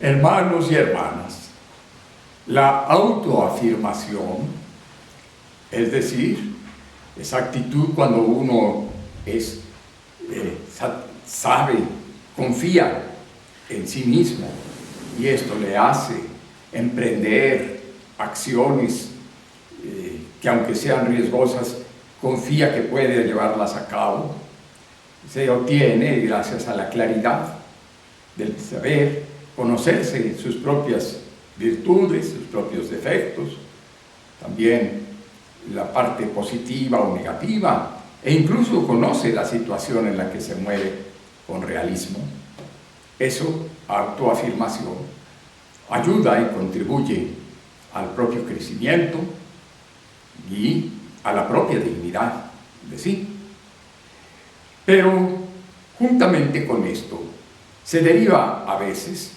Hermanos y hermanas, la autoafirmación, es decir, esa actitud cuando uno sabe, confía en sí mismo y esto le hace emprender acciones que aunque sean riesgosas, confía que puede llevarlas a cabo, se obtiene gracias a la claridad del saber, conocerse sus propias virtudes, sus propios defectos, también la parte positiva o negativa, e incluso conoce la situación en la que se mueve con realismo. Eso, autoafirmación, ayuda y contribuye al propio crecimiento y a la propia dignidad de sí. Pero, juntamente con esto, se deriva a veces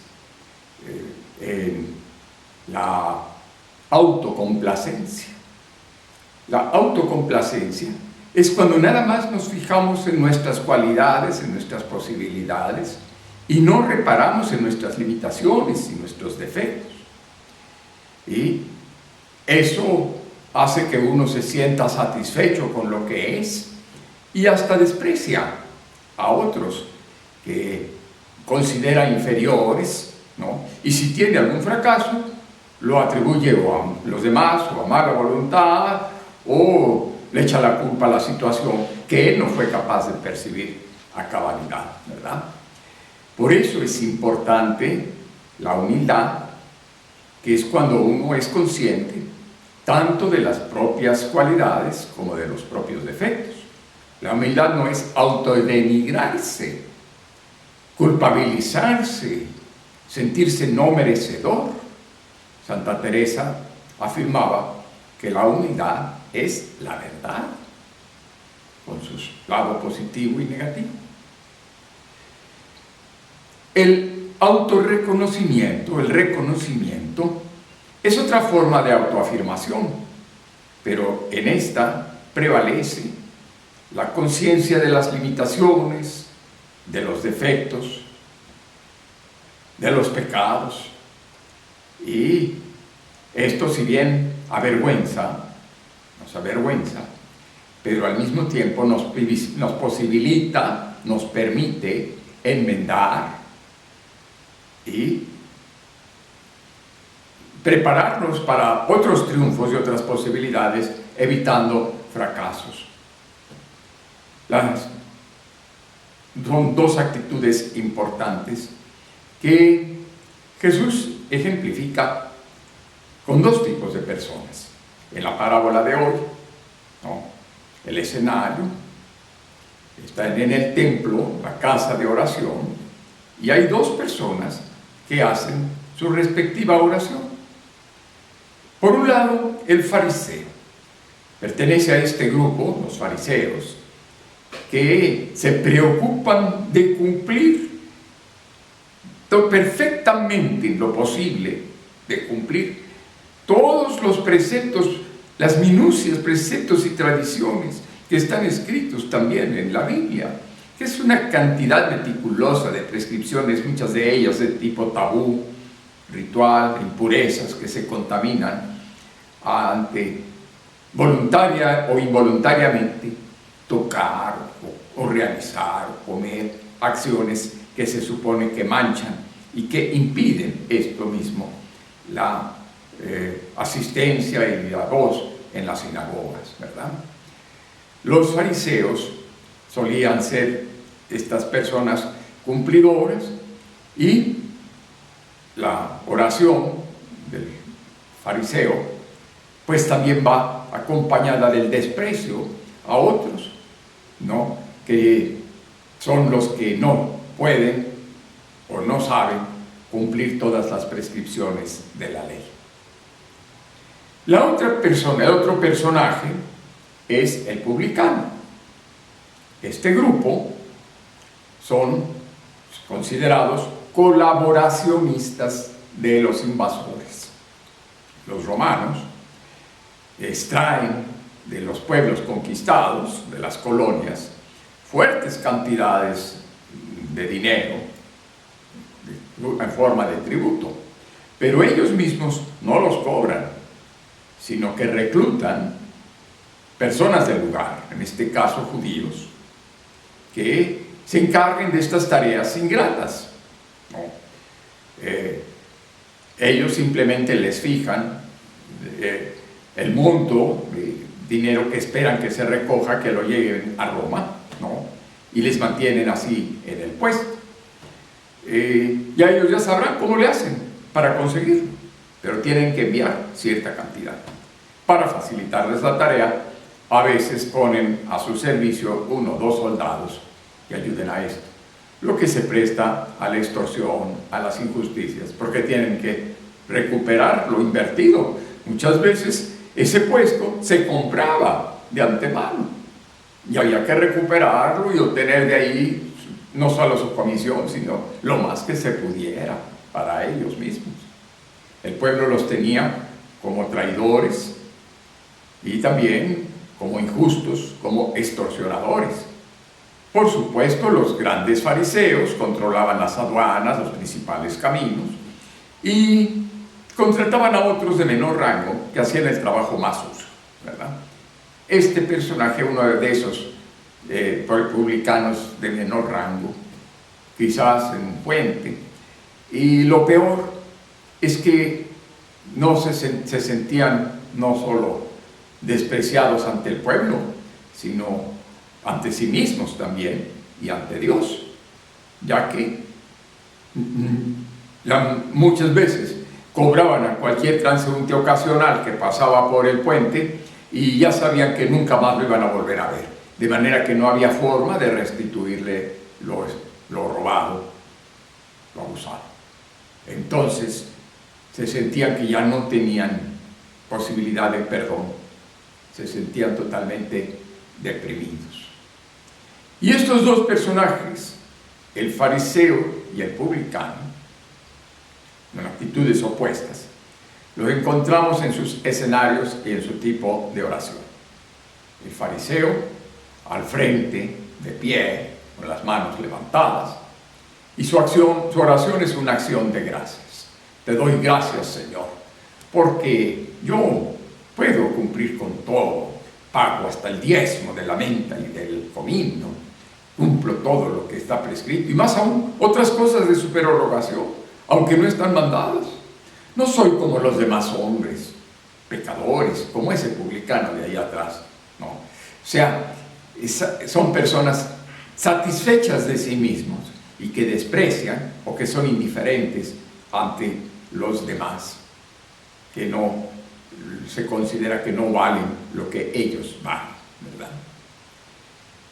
en la autocomplacencia. La autocomplacencia es cuando nada más nos fijamos en nuestras cualidades, en nuestras posibilidades, y no reparamos en nuestras limitaciones y nuestros defectos. Y eso hace que uno se sienta satisfecho con lo que es y hasta desprecia a otros que considera inferiores, ¿no? Y si tiene algún fracaso, lo atribuye o a los demás, o a mala voluntad, o le echa la culpa a la situación que él no fue capaz de percibir a cabalidad, ¿verdad? Por eso es importante la humildad, que es cuando uno es consciente tanto de las propias cualidades como de los propios defectos. La humildad no es autodenigrarse, culpabilizarse, sentirse no merecedor. Santa Teresa afirmaba que la humildad es la verdad, con su lado positivo y negativo. El autorreconocimiento, el reconocimiento, es otra forma de autoafirmación, pero en esta prevalece la conciencia de las limitaciones, de los defectos, de los pecados. Y esto, si bien nos avergüenza, pero al mismo tiempo nos posibilita, nos permite enmendar y prepararnos para otros triunfos y otras posibilidades, evitando fracasos. Son dos actitudes importantes que Jesús ejemplifica con dos tipos de personas. En la parábola de hoy, ¿no? El escenario está en el templo, la casa de oración, y hay dos personas que hacen su respectiva oración. Por un lado, el fariseo. Pertenece a este grupo, los fariseos, que se preocupan de cumplir perfectamente en lo posible, de cumplir todos los preceptos, las minucias, preceptos y tradiciones que están escritos también en la Biblia, que es una cantidad meticulosa de prescripciones, muchas de ellas de tipo tabú, ritual, impurezas que se contaminan ante voluntaria o involuntariamente tocar o realizar o comer acciones que se supone que manchan y que impiden esto mismo, la asistencia y la voz en las sinagogas, ¿verdad? Los fariseos solían ser estas personas cumplidoras y la oración del fariseo pues también va acompañada del desprecio a otros, ¿no? Que son los que no pueden o no saben cumplir todas las prescripciones de la ley. La otra persona, el otro personaje es el publicano. Este grupo son considerados colaboracionistas de los invasores. Los romanos extraen de los pueblos conquistados, de las colonias, fuertes cantidades de dinero, en forma de tributo. Pero ellos mismos no los cobran, sino que reclutan personas del lugar, en este caso judíos, que se encarguen de estas tareas ingratas, ¿no? Ellos simplemente les fijan el monto de dinero que esperan que se recoja, que lo lleven a Roma, ¿no? Y les mantienen así en el puesto. Ya ellos ya sabrán cómo le hacen para conseguirlo, pero tienen que enviar cierta cantidad. Para facilitarles la tarea, a veces ponen a su servicio 1 o 2 soldados que ayuden a esto, lo que se presta a la extorsión, a las injusticias, porque tienen que recuperar lo invertido. Muchas veces ese puesto se compraba de antemano y había que recuperarlo y obtener de ahí no solo su comisión, sino lo más que se pudiera para ellos mismos. El pueblo los tenía como traidores y también como injustos, como extorsionadores. Por supuesto, los grandes fariseos controlaban las aduanas, los principales caminos, y contrataban a otros de menor rango que hacían el trabajo más sucio, ¿verdad? Este personaje, uno de esos publicanos de menor rango, quizás en Fuente, y lo peor es que no se sentían no solo despreciados ante el pueblo, sino ante sí mismos también y ante Dios, ya que muchas veces cobraban a cualquier transeúnte ocasional que pasaba por el puente y ya sabían que nunca más lo iban a volver a ver, de manera que no había forma de restituirle lo robado, lo abusado. Entonces se sentían que ya no tenían posibilidad de perdón, se sentían totalmente deprimidos. Y estos dos personajes, el fariseo y el publicano, con actitudes opuestas, los encontramos en sus escenarios y en su tipo de oración. El fariseo al frente, de pie, con las manos levantadas, y su oración es una acción de gracias. Te doy gracias, Señor, porque yo puedo cumplir con todo, pago hasta el diezmo de la menta y del comino, cumplo todo lo que está prescrito, y más aún otras cosas de su prerrogación, aunque no están mandadas. No soy como los demás hombres, pecadores, como ese publicano de ahí atrás, no. O sea, son personas satisfechas de sí mismos y que desprecian o que son indiferentes ante los demás, que no se considera que no valen lo que ellos valen, ¿verdad?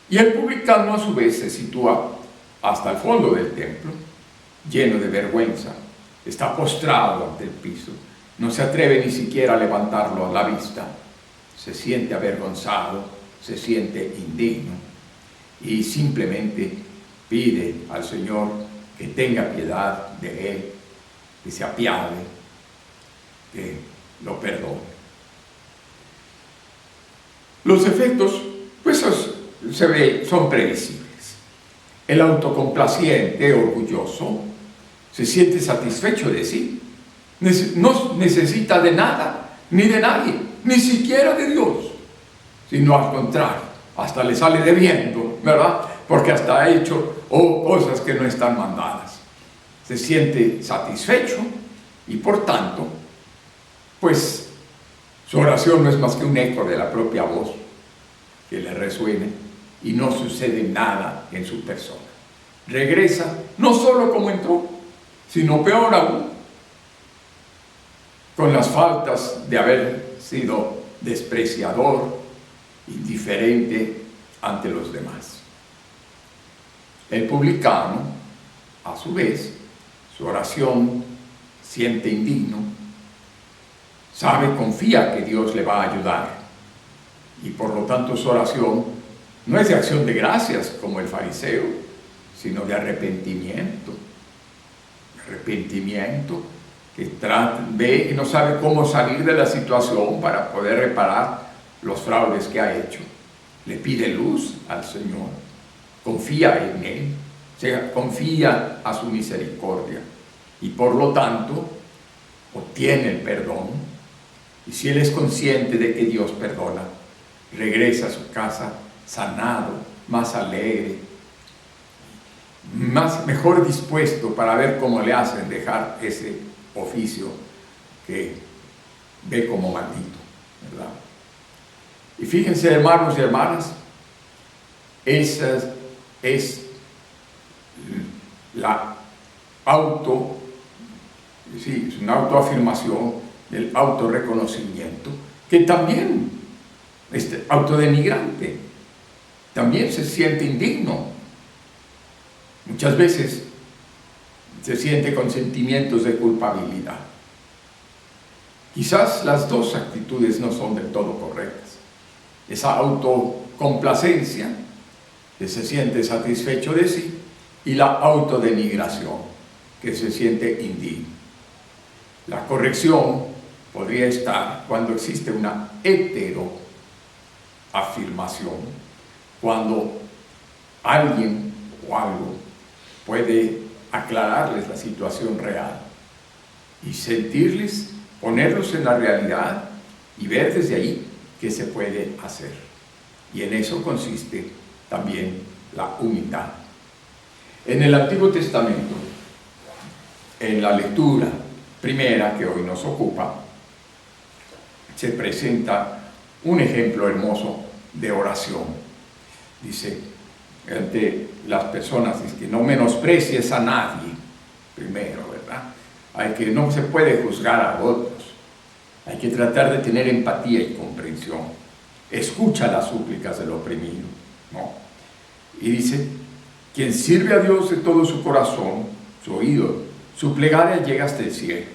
Y el publicano a su vez se sitúa hasta el fondo del templo, lleno de vergüenza, está postrado ante el piso, no se atreve ni siquiera a levantarlo a la vista, se siente avergonzado, se siente indigno y simplemente pide al Señor que tenga piedad de él, que se apiade, que lo perdone. Los efectos, pues son previsibles. El autocomplaciente, orgulloso, se siente satisfecho de sí, no necesita de nada, ni de nadie, ni siquiera de Dios, sino al contrario, hasta le sale debiendo, ¿verdad? Porque hasta ha hecho cosas que no están mandadas. Se siente satisfecho y por tanto, pues su oración no es más que un eco de la propia voz que le resuene y no sucede nada en su persona. Regresa no solo como entró, sino peor aún, con las faltas de haber sido despreciador, indiferente ante los demás. El publicano, a su vez, su oración siente indigno, sabe, confía que Dios le va a ayudar y por lo tanto su oración no es de acción de gracias como el fariseo, sino de arrepentimiento. Arrepentimiento que ve y no sabe cómo salir de la situación para poder reparar los fraudes que ha hecho. Le pide luz al Señor, confía en Él, o sea, confía a su misericordia y por lo tanto obtiene el perdón. Y si él es consciente de que Dios perdona, regresa a su casa sanado, más alegre, mejor dispuesto para ver cómo le hacen dejar ese oficio que ve como maldito, ¿verdad? Y fíjense, hermanos y hermanas, esa es la es una autoafirmación, el autorreconocimiento, que también es autodenigrante, también se siente indigno. Muchas veces se siente con sentimientos de culpabilidad. Quizás las dos actitudes no son del todo correctas. Esa autocomplacencia, que se siente satisfecho de sí, y la autodenigración, que se siente indigno. La corrección podría estar cuando existe una heteroafirmación, cuando alguien o algo puede aclararles la situación real y sentirles, ponerlos en la realidad y ver desde ahí qué se puede hacer. Y en eso consiste también la humildad. En el Antiguo Testamento, en la lectura primera que hoy nos ocupa, se presenta un ejemplo hermoso de oración. Dice, ante las personas, dice que no menosprecies a nadie, primero, ¿verdad? No se puede juzgar a otros, hay que tratar de tener empatía y comprensión. Escucha las súplicas del oprimido, ¿no? Y dice, quien sirve a Dios de todo su corazón, su oído, su plegaria llega hasta el cielo.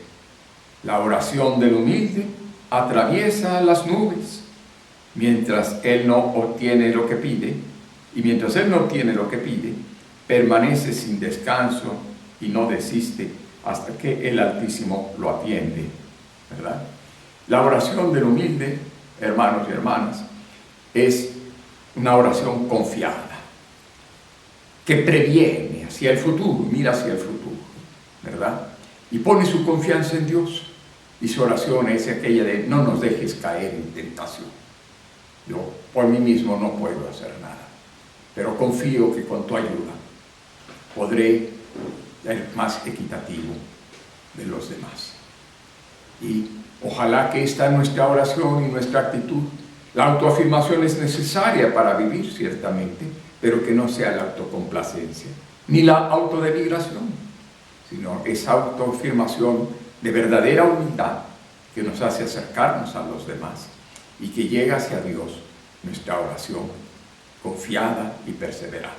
La oración del humilde atraviesa las nubes, mientras él no obtiene lo que pide, y mientras él no obtiene lo que pide, permanece sin descanso y no desiste hasta que el Altísimo lo atiende, ¿verdad? La oración del humilde, hermanos y hermanas, es una oración confiada, que previene hacia el futuro, mira hacia el futuro, ¿verdad? Y pone su confianza en Dios. Y su oración es aquella de: no nos dejes caer en tentación. Yo por mí mismo no puedo hacer nada, pero confío que con tu ayuda podré ser más equitativo de los demás. Y ojalá que esta nuestra oración y nuestra actitud. La autoafirmación es necesaria para vivir, ciertamente, pero que no sea la autocomplacencia, ni la autodenigración, sino esa autoafirmación de verdadera humildad que nos hace acercarnos a los demás y que llega hacia Dios nuestra oración confiada y perseverante.